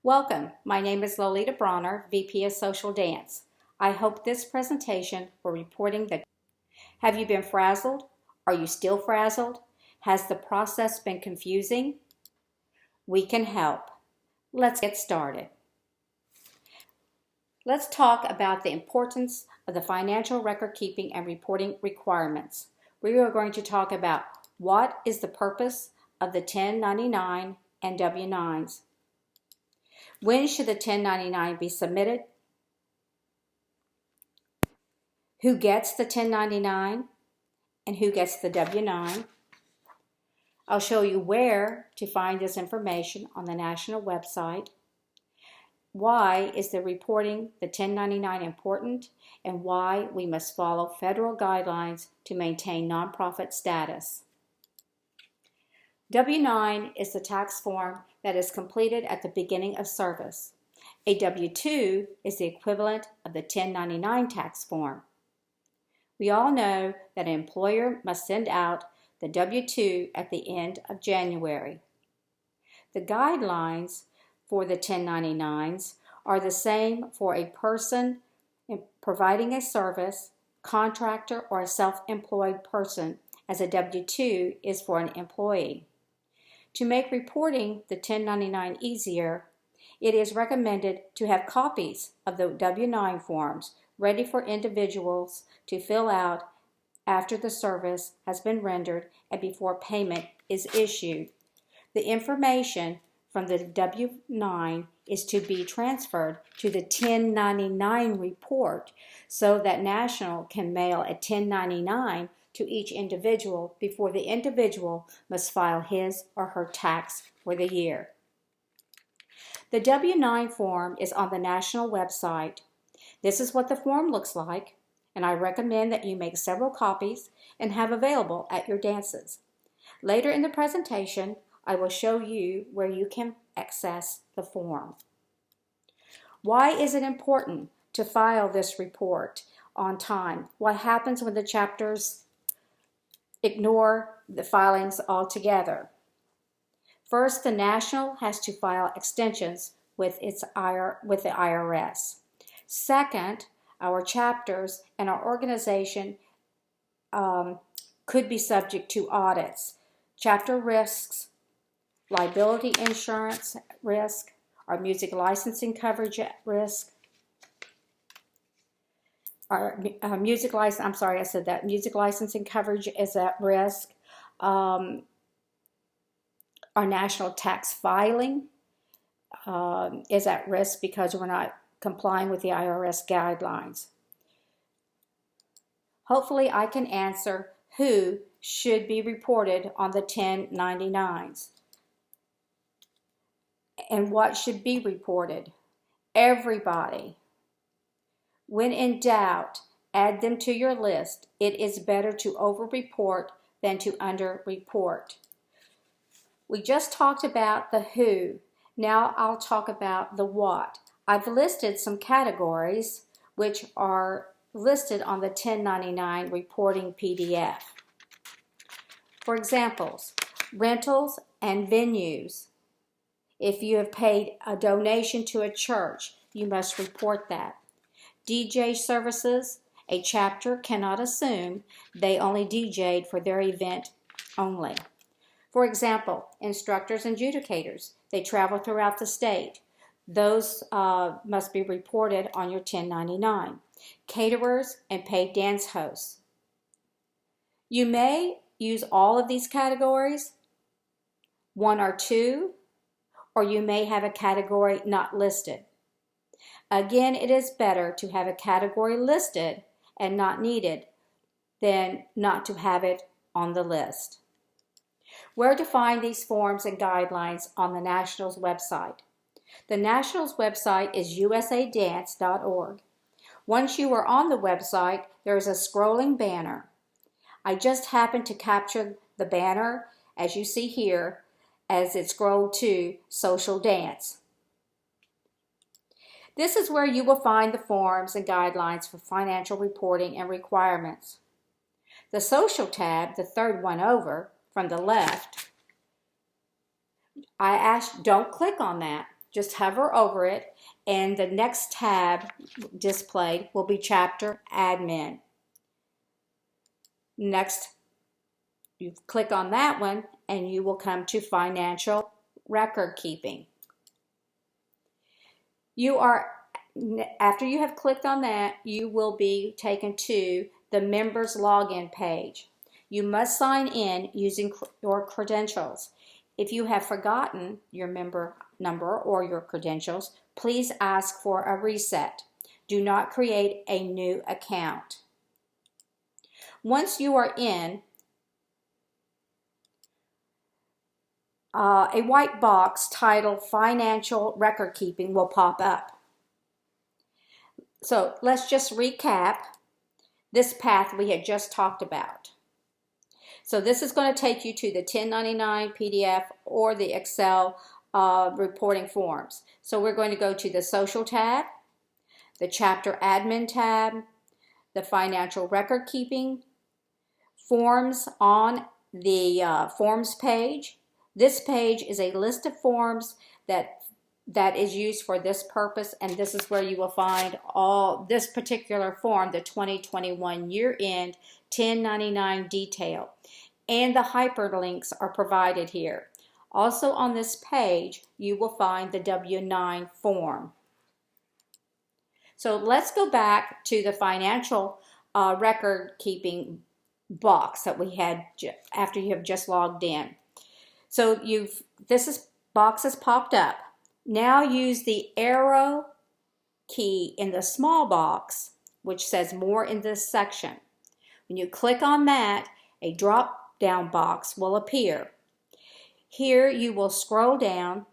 Welcome, my name is Lolita Bronner, VP of Social Dance. I hope this presentation for reporting the Have you been frazzled? Are you still frazzled? Has the process been confusing? We can help. Let's get started. Let's talk about the importance of the financial record keeping and reporting requirements. We are going to talk about what is the purpose of the 1099 and W-9s. When should the 1099 be submitted? Who gets the 1099 and who gets the W-9? I'll show you where to find this information on the national website. Why is the reporting the 1099 important and why we must follow federal guidelines to maintain nonprofit status. W-9 is the tax form that is completed at the beginning of service. A W-2 is the equivalent of the 1099 tax form. We all know that an employer must send out the W-2 at the end of January. The guidelines for the 1099s are the same for a person providing a service, contractor, or a self-employed person as a W-2 is for an employee. To make reporting the 1099 easier, it is recommended to have copies of the W-9 forms ready for individuals to fill out after the service has been rendered and before payment is issued. The information from the W-9 is to be transferred to the 1099 report so that National can mail a 1099 to each individual before the individual must file his or her tax for the year. The W-9 form is on the national website. This is what the form looks like, and I recommend that you make several copies and have available at your dances. Later in the presentation, I will show you where you can access the form. Why is it important to file this report on time? What happens when the chapters ignore the filings altogether? First, the National has to file extensions with the IRS. Second, our chapters and our organization could be subject to audits. Chapter risks, liability insurance risk, our music licensing coverage at risk. Music licensing coverage is at risk. Our national tax filing is at risk because we're not complying with the IRS guidelines. Hopefully I can answer who should be reported on the 1099s and what should be reported. Everybody. When in doubt, add them to your list. It is better to over-report than to under-report. We just talked about the who. Now I'll talk about the what. I've listed some categories which are listed on the 1099 reporting PDF. For examples, rentals and venues. If you have paid a donation to a church, you must report that. DJ services, a chapter cannot assume they only DJ'd for their event only. For example, instructors and adjudicators, they travel throughout the state. Those must be reported on your 1099. Caterers and paid dance hosts. You may use all of these categories, one or two, or you may have a category not listed. Again, it is better to have a category listed and not needed than not to have it on the list. Where to find these forms and guidelines on the National's website? The National's website is usadance.org. Once you are on the website, there is a scrolling banner. I just happened to capture the banner, as you see here, as it scrolled to Social Dance. This is where you will find the forms and guidelines for financial reporting and requirements. The Social tab, the third one over from the left, I asked don't click on that. just hover over it, and the next tab displayed will be Chapter Admin. Next, you click on that one, and you will come to Financial Record Keeping. After you have clicked on that, you will be taken to the members login page. You must sign in using your credentials. If you have forgotten your member number or your credentials, please ask for a reset. Do not create a new account. Once you are in, a white box titled Financial Record Keeping will pop up. So let's just recap this path we had just talked about. So this is going to take you to the 1099 PDF or the Excel reporting forms. So we're going to go to the Social tab, the Chapter Admin tab, the Financial Record Keeping, Forms on the Forms page. This page is a list of forms that is used for this purpose, and this is where you will find all this particular form, the 2021 year-end 1099 detail, and the hyperlinks are provided here. Also on this page, you will find the W-9 form. So let's go back to the financial record keeping box that we had after you have just logged in. So box has popped up. Now use the arrow key in the small box, which says More in this section. When you click on that, a drop-down box will appear. Here you will scroll down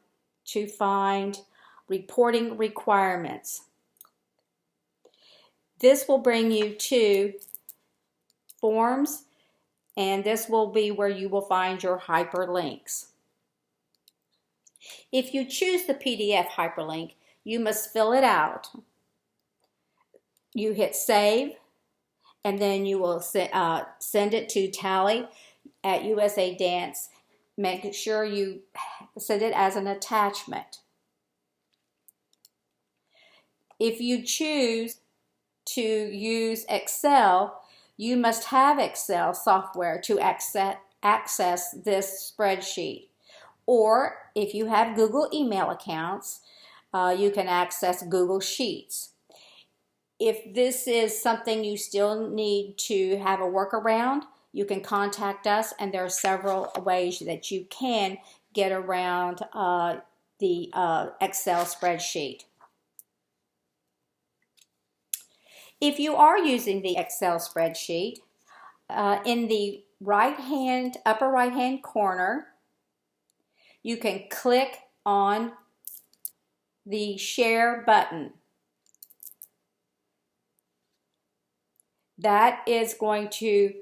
to find Reporting Requirements. This will bring you to Forms, and this will be where you will find your hyperlinks. If you choose the PDF hyperlink, you must fill it out. You hit Save, and then you will send it to Tally at USA Dance. Make sure you send it as an attachment. If you choose to use Excel, you must have Excel software to access this spreadsheet. Or if you have Google email accounts, you can access Google Sheets. If this is something you still need to have a workaround, you can contact us, and there are several ways that you can get around the Excel spreadsheet. If you are using the Excel spreadsheet, in the upper right-hand corner, you can click on the Share button. That is going to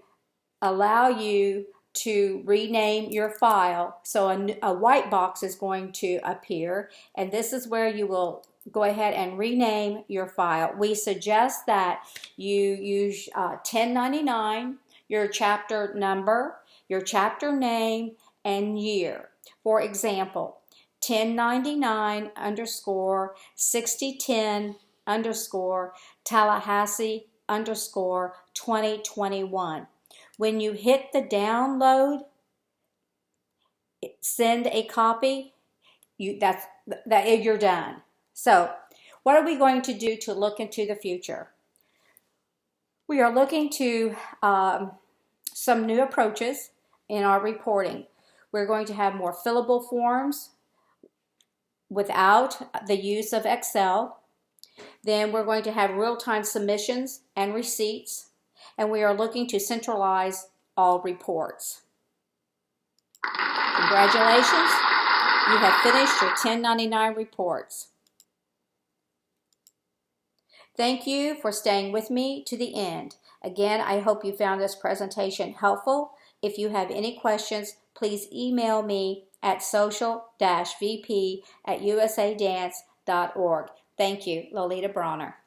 allow you to rename your file. So a white box is going to appear, and this is where you will go ahead and rename your file. We suggest that you use 1099, your chapter number, your chapter name, and year. For example, 1099_6010_Tallahassee_2021. When you hit the download, send a copy, you're done. So, what are we going to do to look into the future? We are looking to some new approaches in our reporting. We're going to have more fillable forms without the use of Excel. Then we're going to have real-time submissions and receipts. And we are looking to centralize all reports. Congratulations, you have finished your 1099 reports. Thank you for staying with me to the end. Again, I hope you found this presentation helpful. If you have any questions, please email me at social-vp@usadance.org. Thank you, Lolita Bronner.